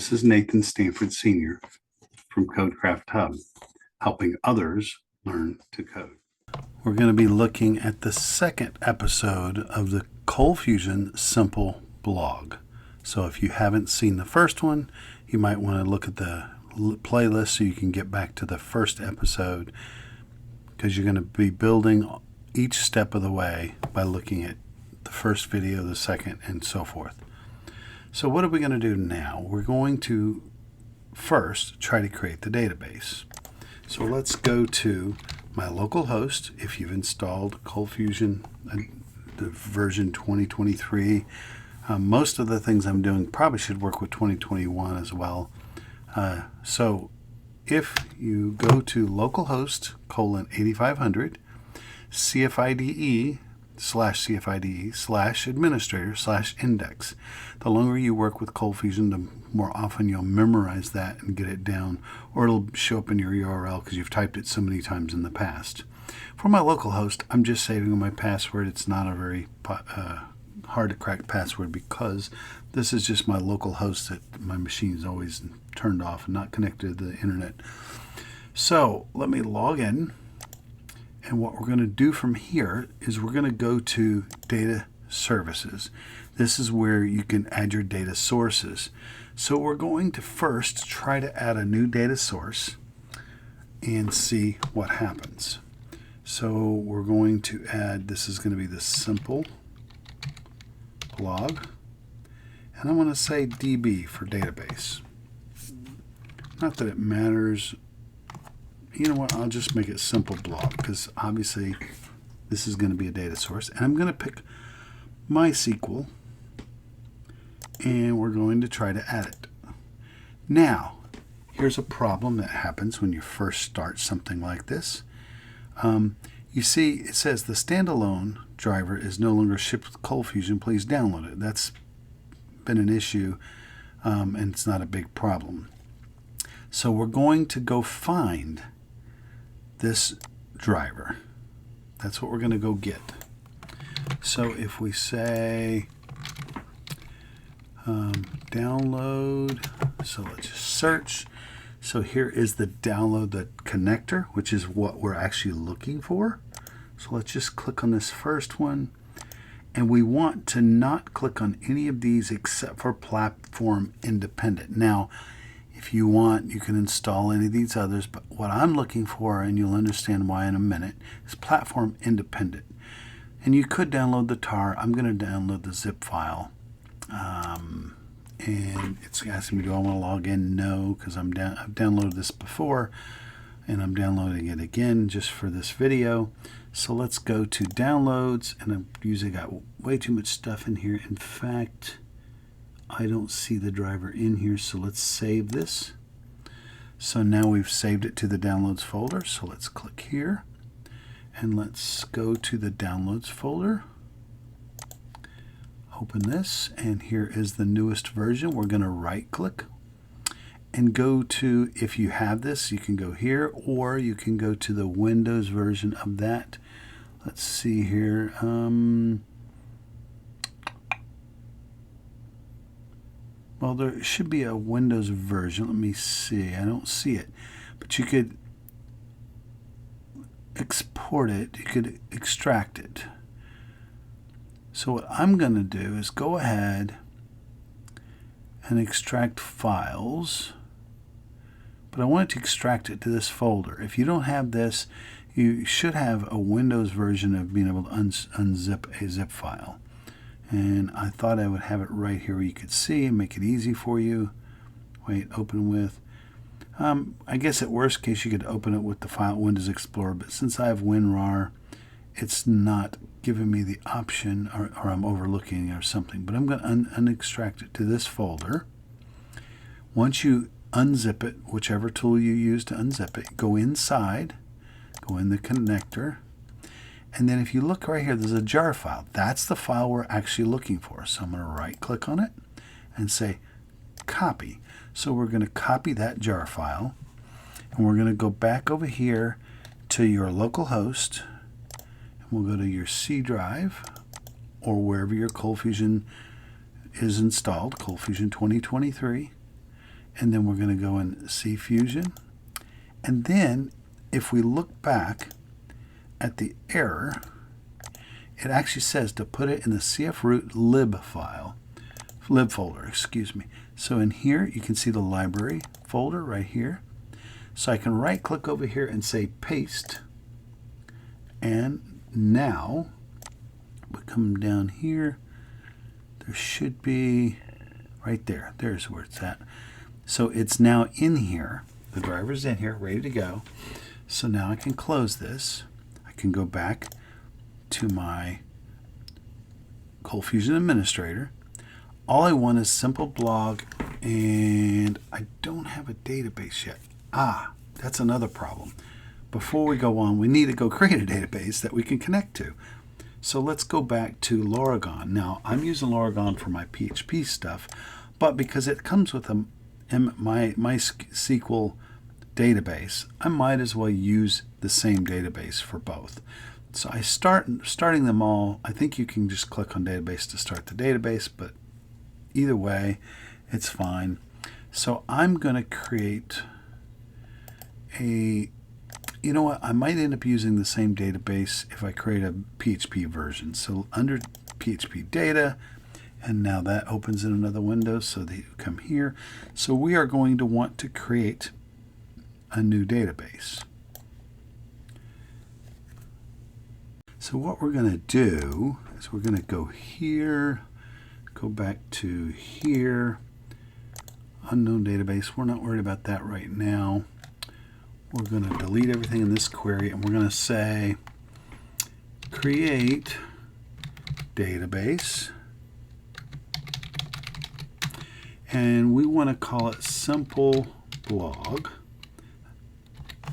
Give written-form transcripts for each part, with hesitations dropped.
This is Nathan Stanford Sr. from CodeCraft Hub, helping others learn to code. We're going to be looking at the second episode of the ColdFusion Simple blog. So if you haven't seen the first one, you might want to look at the playlist so you can get back to the first episode, because you're going to be building each step of the way by looking at the first video, the second, and so forth. So what are we going to do now? We're going to first try to create the database. So let's go to my local host. If you've installed ColdFusion, the version 2023, most of the things I'm doing probably should work with 2021 as well. So if you go to localhost :8500 CFIDE/CFIDE/administrator/index. The longer you work with ColdFusion, the more often you'll memorize that and get it down, or it'll show up in your URL because you've typed it so many times in the past. For my local host, I'm just saving my password. It's not a very hard to crack password because this is just my local host that my machine is always turned off and not connected to the internet. So let me log in. And what we're going to do from here is we're going to go to Data Services. This is where you can add your data sources. So we're going to first try to add a new data source and see what happens. So we're going to add, this is going to be the simple blog. And I want to say DB for database. Not that it matters. You know what, I'll just make it simple blog because obviously this is going to be a data source. And I'm going to pick MySQL and we're going to try to add it. Now, here's a problem that happens when you first start something like this. You see, it says the standalone driver is no longer shipped with ColdFusion. Please download it. That's been an issue and it's not a big problem. So we're going to go find this driver. That's what we're going to go get. So if we say download, so let's just search. So here is the download the connector, which is what we're actually looking for. So let's just click on this first one. And we want to not click on any of these except for platform independent. Now, if you want, you can install any of these others, but what I'm looking for, and you'll understand why in a minute, is platform independent. And you could download the tar. I'm going to download the zip file. And it's asking me, do I want to log in? No, because I've downloaded this before, and I'm downloading it again just for this video. So let's go to downloads, and I've usually got way too much stuff in here. In fact, I don't see the driver in here, so let's save this. So now we've saved it to the downloads folder, so let's click here and let's go to the downloads folder. Open this, and here is the newest version. We're going to right click and go to, if you have this, you can go here, or you can go to the Windows version of that. Let's see here. Well, there should be a Windows version. Let me see. I don't see it. But you could export it. You could extract it. So what I'm going to do is go ahead and extract files. But I want to extract it to this folder. If you don't have this, you should have a Windows version of being able to unzip a zip file. And I thought I would have it right here where you could see and make it easy for you. Wait, open with. I guess at worst case you could open it with the file Windows Explorer, but since I have WinRAR, it's not giving me the option, or I'm overlooking it or something. But I'm going to unextract it to this folder. Once you unzip it, whichever tool you use to unzip it, go inside, go in the connector. And then if you look right here, there's a jar file. That's the file we're actually looking for. So I'm going to right click on it and say copy. So we're going to copy that jar file. And we're going to go back over here to your local host. And we'll go to your C drive or wherever your ColdFusion is installed, ColdFusion 2023. and then we're going to go in CFusion. And then if we look back at the error, it actually says to put it in the cfroot lib folder, excuse me. So in here, you can see the library folder right here. So I can right click over here and say paste. And now we come down here. There should be right there. There's where it's at. So it's now in here. The driver's in here, ready to go. So now I can close this. I can go back to my ColdFusion administrator. All I want is simple blog, and I don't have a database yet. That's another problem. Before we go on, we need to go create a database that we can connect to. So let's go back to Laragon. Now, I'm using Laragon for my PHP stuff, but because it comes with a MySQL database, I might as well use the same database for both. So I starting them all. I think you can just click on database to start the database, but either way, it's fine. So I'm going to create you know what, I might end up using the same database if I create a PHP version. So under PHP data, and now that opens in another window, so they come here. So we are going to want to create a new database. So what we're going to do is we're going to go here, go back to here, unknown database. We're not worried about that right now. We're going to delete everything in this query, and we're going to say create database, and we want to call it simple blog,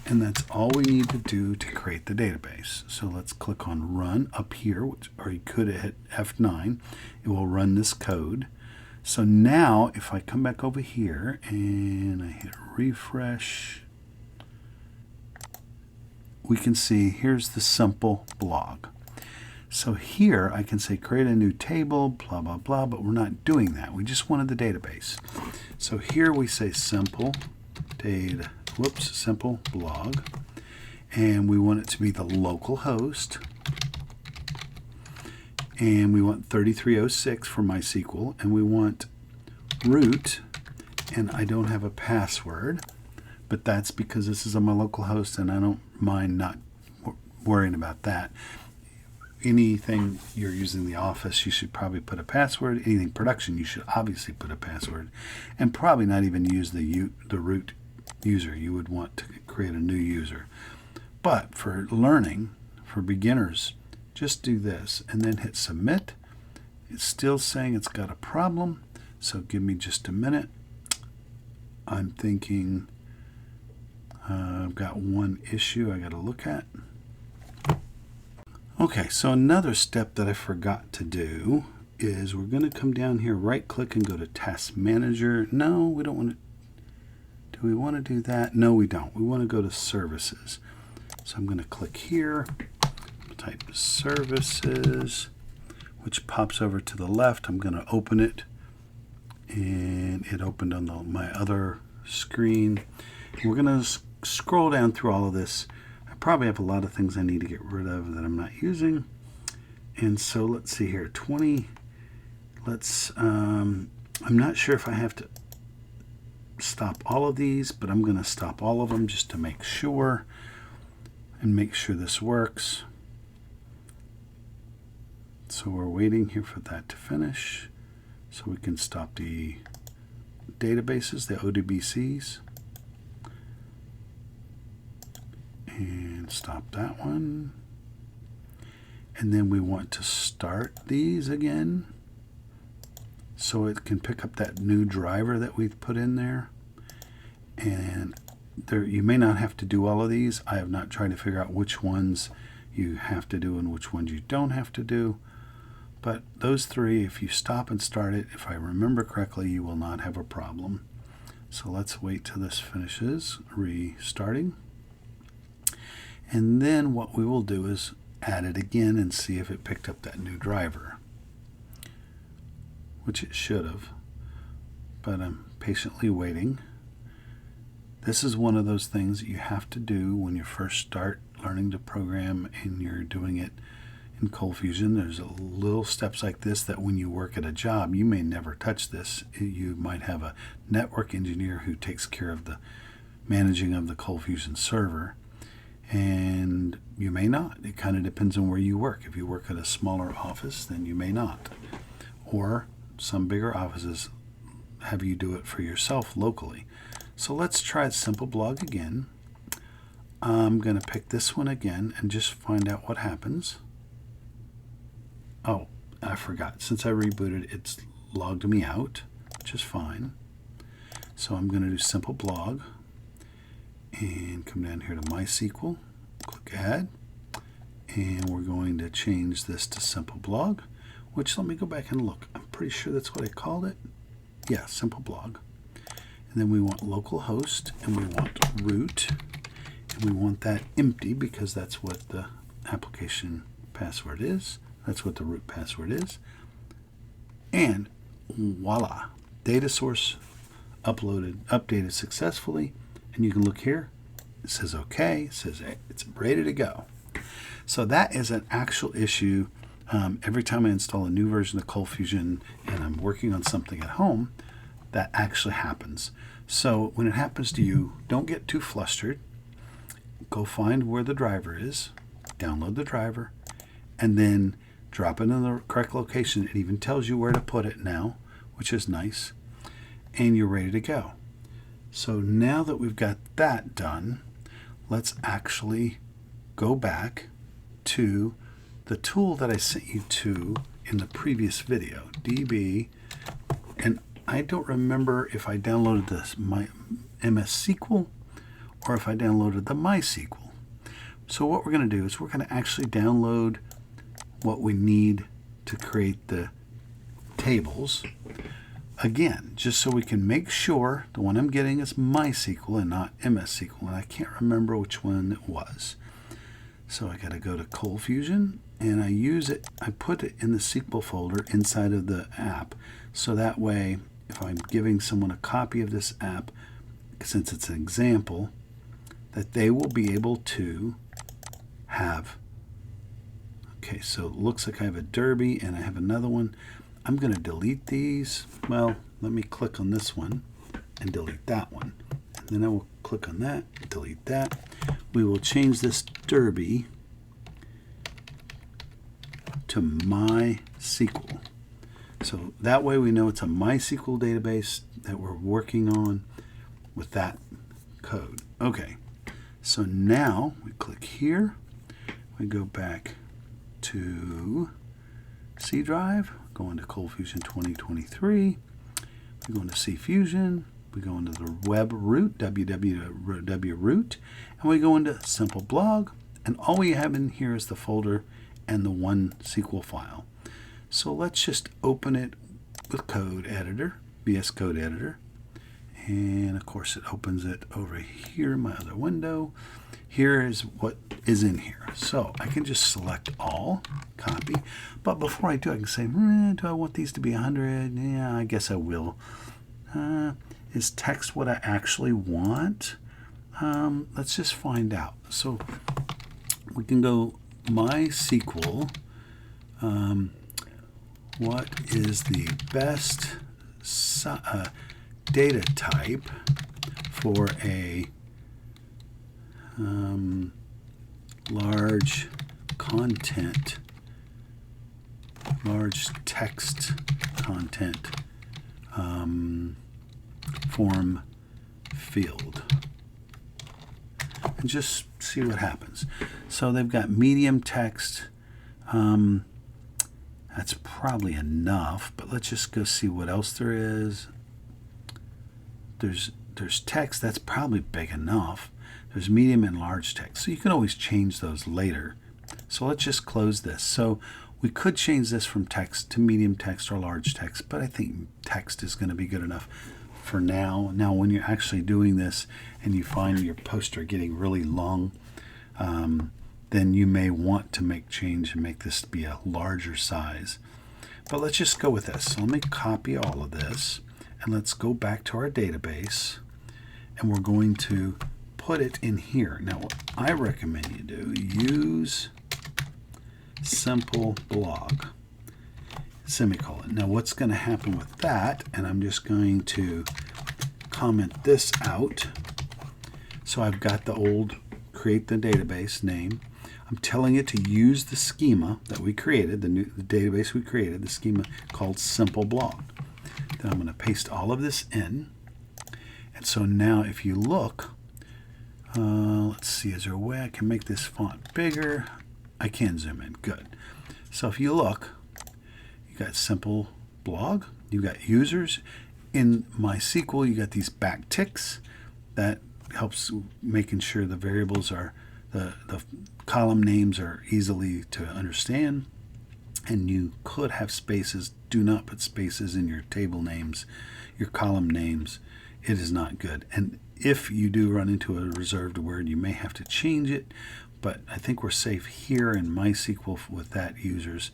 and that's all we need to do to create the database. So let's click on run up here, or you could hit F9. It will run this code. So now if I come back over here and I hit refresh, we can see here's the simple blog. So here I can say create a new table, blah, blah, blah, but we're not doing that. We just wanted the database. So here we say simple blog, and we want it to be the local host, and we want 3306 for MySQL, and we want root, and I don't have a password, but that's because this is on my local host, and I don't mind not worrying about that. Anything you're using the office, you should probably put a password. Anything production, you should obviously put a password, and probably not even use the root user. You would want to create a new user. But for learning, for beginners, just do this and then hit submit. It's still saying it's got a problem, so give me just a minute. I'm thinking I've got one issue I got to look at. Okay, so another step that I forgot to do is we're going to come down here, right click and go to Task Manager. No, we don't want to. Do we want to do that? No, we don't. We want to go to Services. So I'm going to click here, type Services, which pops over to the left. I'm going to open it, and it opened on my other screen. We're going to scroll down through all of this. I probably have a lot of things I need to get rid of that I'm not using. And so let's see here, 20. I'm not sure if I have to stop all of these, but I'm going to stop all of them just to make sure and make sure this works. So we're waiting here for that to finish so we can stop the databases, the ODBCs. And stop that one. And then we want to start these again so it can pick up that new driver that we've put in there. And there, you may not have to do all of these. I have not tried to figure out which ones you have to do and which ones you don't have to do. But those three, if you stop and start it, if I remember correctly, you will not have a problem. So let's wait till this finishes, restarting. And then what we will do is add it again and see if it picked up that new driver, which it should have, but I'm patiently waiting. This is one of those things that you have to do when you first start learning to program and you're doing it in ColdFusion. There's little steps like this that when you work at a job, you may never touch this. You might have a network engineer who takes care of the managing of the ColdFusion server, and you may not. It kind of depends on where you work. If you work at a smaller office, then you may not. Or some bigger offices have you do it for yourself locally. So let's try Simple Blog again. I'm going to pick this one again and just find out what happens. Oh, I forgot. Since I rebooted, it's logged me out, which is fine. So I'm going to do Simple Blog and come down here to MySQL, click Add, and we're going to change this to Simple Blog, which, let me go back and look. I'm pretty sure that's what I called it. Yeah, Simple Blog. And then we want localhost, and we want root, and we want that empty because that's what the application password is. That's what the root password is. And voila, data source updated successfully. And you can look here. It says OK. It says it's ready to go. So that is an actual issue. Every time I install a new version of ColdFusion and I'm working on something at home, that actually happens. So when it happens to you, don't get too flustered. Go find where the driver is, download the driver, and then drop it in the correct location. It even tells you where to put it now, which is nice, and you're ready to go. So now that we've got that done, let's actually go back to the tool that I sent you to in the previous video, DB, and I don't remember if I downloaded this my MS SQL or if I downloaded the MySQL. So what we're going to do is we're going to actually download what we need to create the tables. Again, just so we can make sure the one I'm getting is MySQL and not MS SQL, and I can't remember which one it was. So I got to go to ColdFusion, and I use it. I put it in the SQL folder inside of the app, so that way, if I'm giving someone a copy of this app, since it's an example, that they will be able to have. Okay, so it looks like I have a Derby and I have another one. I'm going to delete these. Well, let me click on this one and delete that one. And then I will click on that, delete that. We will change this Derby to MySQL. So that way we know it's a MySQL database that we're working on with that code. Okay, so now we click here. We go back to C drive, go into ColdFusion 2023. We go into C Fusion. We go into the web root, www root, and we go into Simple Blog. And all we have in here is the folder and the one SQL file. So let's just open it with Code Editor, VS Code Editor. And of course it opens it over here in my other window. Here is what is in here. So I can just select all, copy. But before I do, I can say, do I want these to be 100? Yeah, I guess I will. Is text what I actually want? Let's just find out. So we can go MySQL. What is the best data type for a large text content form field, and just see what happens. So they've got medium text. That's probably enough, but let's just go see what else there is. There's text, that's probably big enough. There's medium and large text, so you can always change those later. So let's just close this. So we could change this from text to medium text or large text, but I think text is going to be good enough for now. Now, when you're actually doing this and you find your poster getting really long, then you may want to make change and make this be a larger size. But let's just go with this. So let me copy all of this, and let's go back to our database, and we're going to put it in here. Now, what I recommend you do, use simple blog, semicolon. Now, what's going to happen with that, and I'm just going to comment this out. So I've got the old create the database name. I'm telling it to use the schema that we created, the database we created, the schema called simple blog. Then I'm going to paste all of this in. And so now if you look, let's see, is there a way I can make this font bigger? I can zoom in. Good. So if you look, you got simple blog, you got users. In MySQL, you got these backticks that helps making sure the variables are, the column names are easily to understand. And you could have spaces. Do not put spaces in your table names, your column names. It is not good. And if you do run into a reserved word, you may have to change it. But I think we're safe here in MySQL with that users.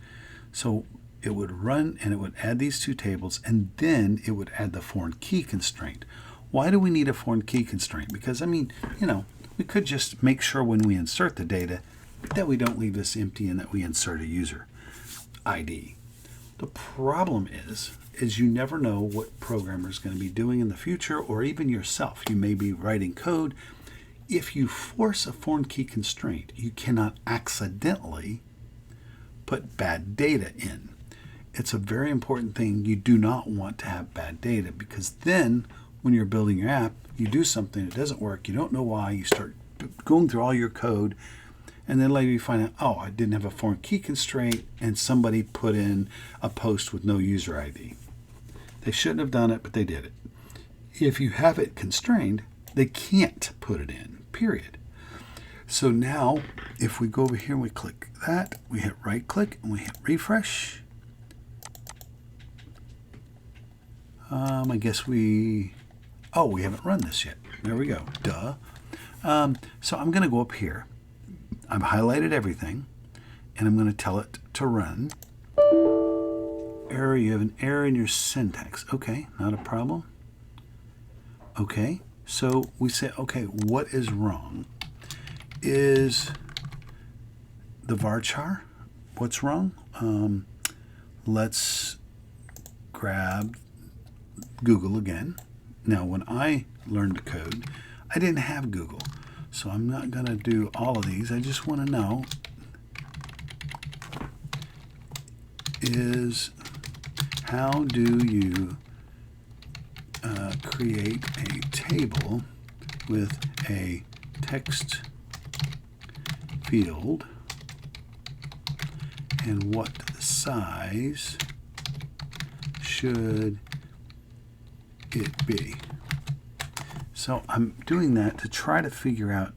So it would run and it would add these two tables, and then it would add the foreign key constraint. Why do we need a foreign key constraint? Because, I mean, we could just make sure when we insert the data that we don't leave this empty and that we insert a user ID. The problem is you never know what programmer is going to be doing in the future, or even yourself. You may be writing code. If you force a foreign key constraint, you cannot accidentally put bad data in. It's a very important thing. You do not want to have bad data, because then when you're building your app, you do something that doesn't work, you don't know why, you start going through all your code, and then later you find out, oh, I didn't have a foreign key constraint, and somebody put in a post with no user ID. They shouldn't have done it, but they did it. If you have it constrained, they can't put it in, period. So now, if we go over here and we click that, we hit right click and we hit refresh. I guess we haven't run this yet. There we go. Duh. So I'm going to go up here. I've highlighted everything, and I'm going to tell it to run. Error, you have an error in your syntax. Okay, not a problem. Okay, so we say, okay, what is wrong? Is the varchar? What's wrong? Let's grab Google again. Now, when I learned to code, I didn't have Google. So I'm not going to do all of these. I just want to know is how do you create a table with a text field, and what size should it be? So I'm doing that to try to figure out,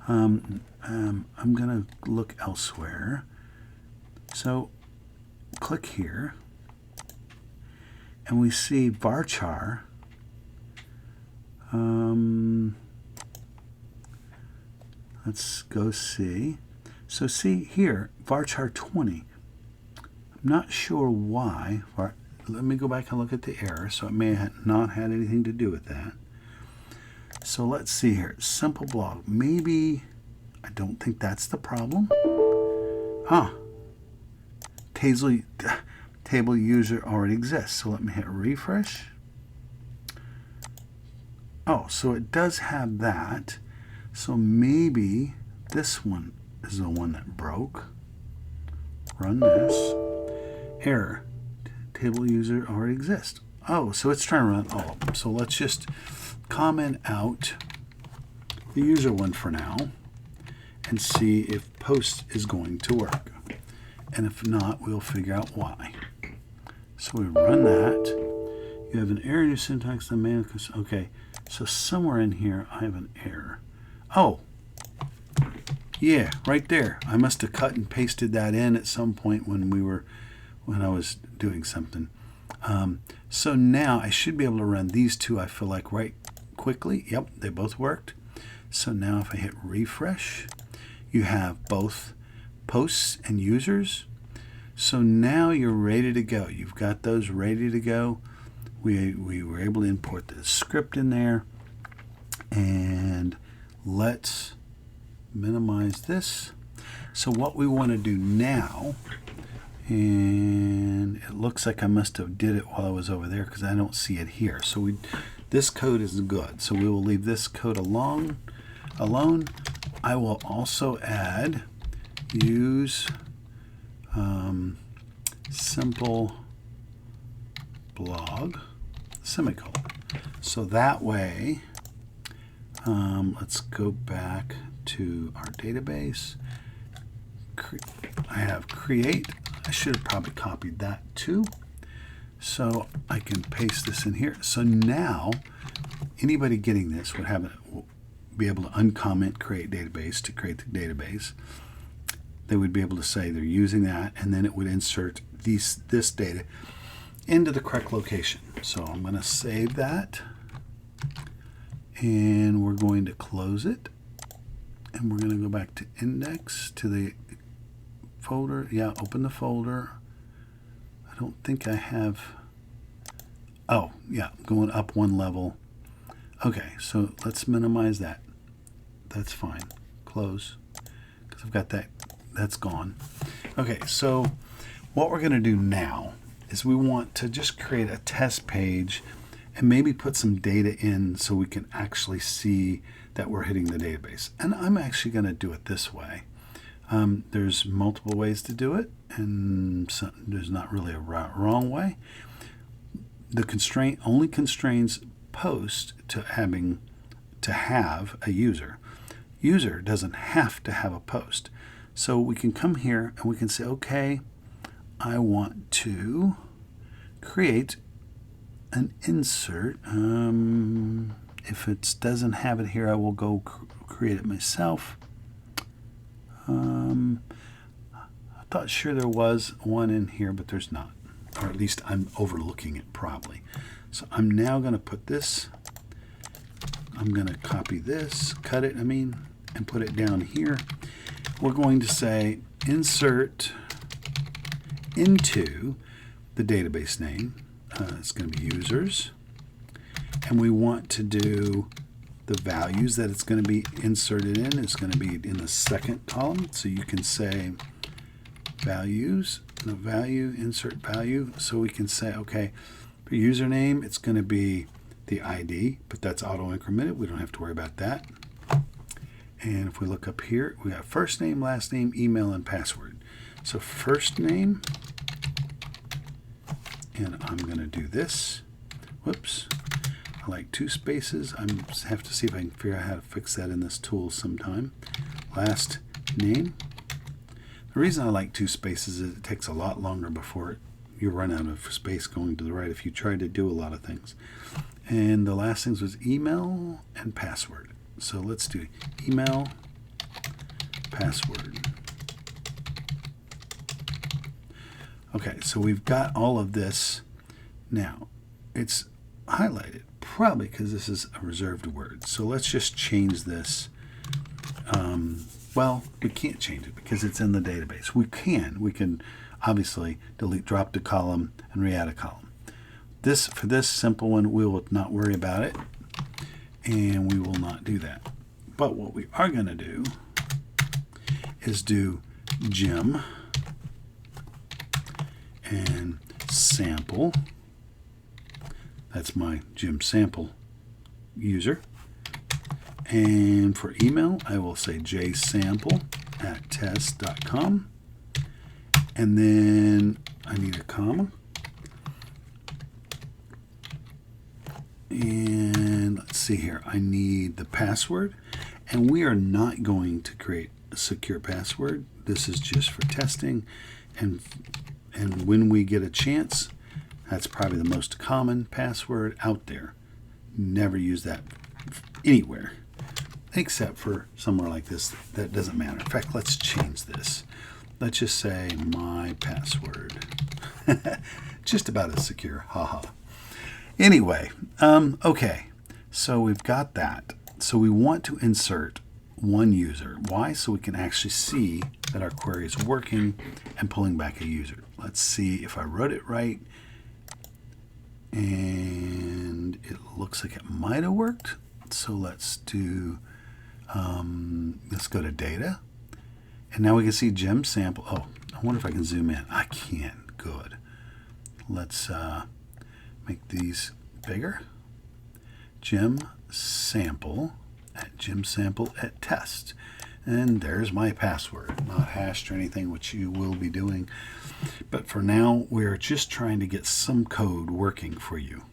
I'm going to look elsewhere. So click here, and we see varchar. Let's go see. So see here, varchar 20. I'm not sure why. Let me go back and look at the error. So it may have not had anything to do with that. So let's see here. Simple blog. Maybe, I don't think that's the problem. Table user already exists. So let me hit refresh. Oh, so it does have that. So maybe this one is the one that broke. Run this. Error. Table user already exists. Oh, so it's trying to run all of them. So let's just comment out the user one for now and see if post is going to work. And if not, we'll figure out why. So we run that. You have an error in your syntax. Okay, so somewhere in here I have an error. Oh, yeah, right there. I must have cut and pasted that in at some point when I was doing something. So now I should be able to run these two, I feel like, right quickly. Yep, they both worked. So now if I hit refresh, you have both posts and users. So now you're ready to go. You've got those ready to go. We were able to import the script in there. And let's minimize this. So what we want to do now, and it looks like I must have did it while I was over there because I don't see it here. So this code is good. So we will leave this code alone. I will also add use simple blog semicolon. So that way, let's go back to our database. I have create. I should have probably copied that too. So I can paste this in here. So now anybody getting this would be able to uncomment create database to create the database. They would be able to say they're using that, and then it would insert this data into the correct location. So I'm going to save that, and we're going to close it, and we're going to go back to index, to the folder. Yeah, open the folder. I don't think I have. Oh, yeah, going up one level. Okay, so let's minimize that. That's fine. Close, because I've got that. That's gone. Okay, so what we're going to do now is we want to just create a test page and maybe put some data in so we can actually see that we're hitting the database. And I'm actually going to do it this way. There's multiple ways to do it, and there's not really a wrong way. The constraint only constrains post to have a user. User doesn't have to have a post. So we can come here and we can say, okay, I want to create an insert. If it doesn't have it here, I will go create it myself. I thought sure there was one in here, but there's not. Or at least I'm overlooking it probably. So I'm now going to put this. I'm going to copy this, cut it, and put it down here. We're going to say insert into the database name. It's going to be users. And we want to do the values that it's going to be inserted in. It's going to be in the second column. So you can say values, the value, insert value. So we can say, okay, for username, it's going to be the ID, but that's auto incremented. We don't have to worry about that. And if we look up here, we got first name, last name, email, and password. So first name, and I'm going to do this. Whoops. I like 2 spaces. I have to see if I can figure out how to fix that in this tool sometime. Last name. The reason I like 2 spaces is it takes a lot longer before you run out of space going to the right if you try to do a lot of things. And the last things was email and password. So let's do email, password. Okay, so we've got all of this. Now, it's highlighted, probably because this is a reserved word. So let's just change this. Well, we can't change it because it's in the database. We can obviously drop the column and re-add a column. For this simple one, we will not worry about it. And we will not do that. But what we are going to do is do gem and sample. That's my gem sample user. And for email, I will say jsample@test.com. And then I need a comma. And let's see here, I need the password, and we are not going to create a secure password. This is just for testing, and when we get a chance, that's probably the most common password out there. Never use that anywhere, except for somewhere like this. That doesn't matter. In fact, let's change this. Let's just say my password. Just about as secure, haha. Anyway, okay, so we've got that. So we want to insert one user. Why? So we can actually see that our query is working and pulling back a user. Let's see if I wrote it right. And it looks like it might have worked. So let's do, let's go to data. And now we can see gem sample. Oh, I wonder if I can zoom in. I can. Good. Let's make these bigger. Gem sample at test. And there's my password. Not hashed or anything, which you will be doing. But for now, we're just trying to get some code working for you.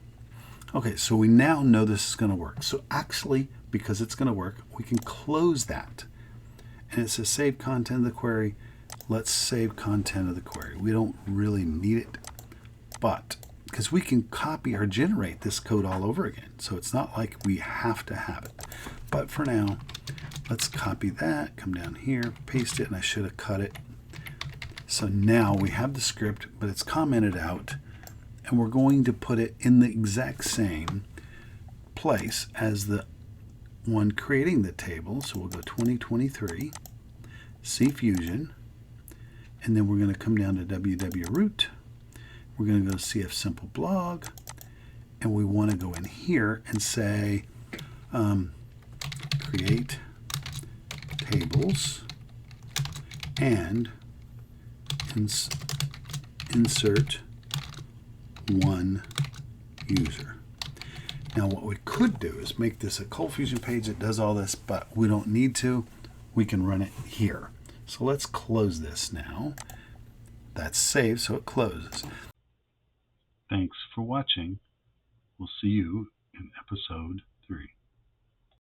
Okay, so we now know this is going to work. So actually, because it's going to work, we can close that. And it says save content of the query. Let's save content of the query. We don't really need it, but because we can copy or generate this code all over again. So it's not like we have to have it. But for now, let's copy that, come down here, paste it, and I should have cut it. So now we have the script, but it's commented out, and we're going to put it in the exact same place as the one creating the table. So we'll go 2023, CFusion, and then we're going to come down to www.root. We're going to go to CF Simple Blog, and we want to go in here and say create tables and insert one user. Now what we could do is make this a ColdFusion page that does all this, but we don't need to. We can run it here. So let's close this now. That's saved, so it closes. Thanks for watching. We'll see you in episode 3.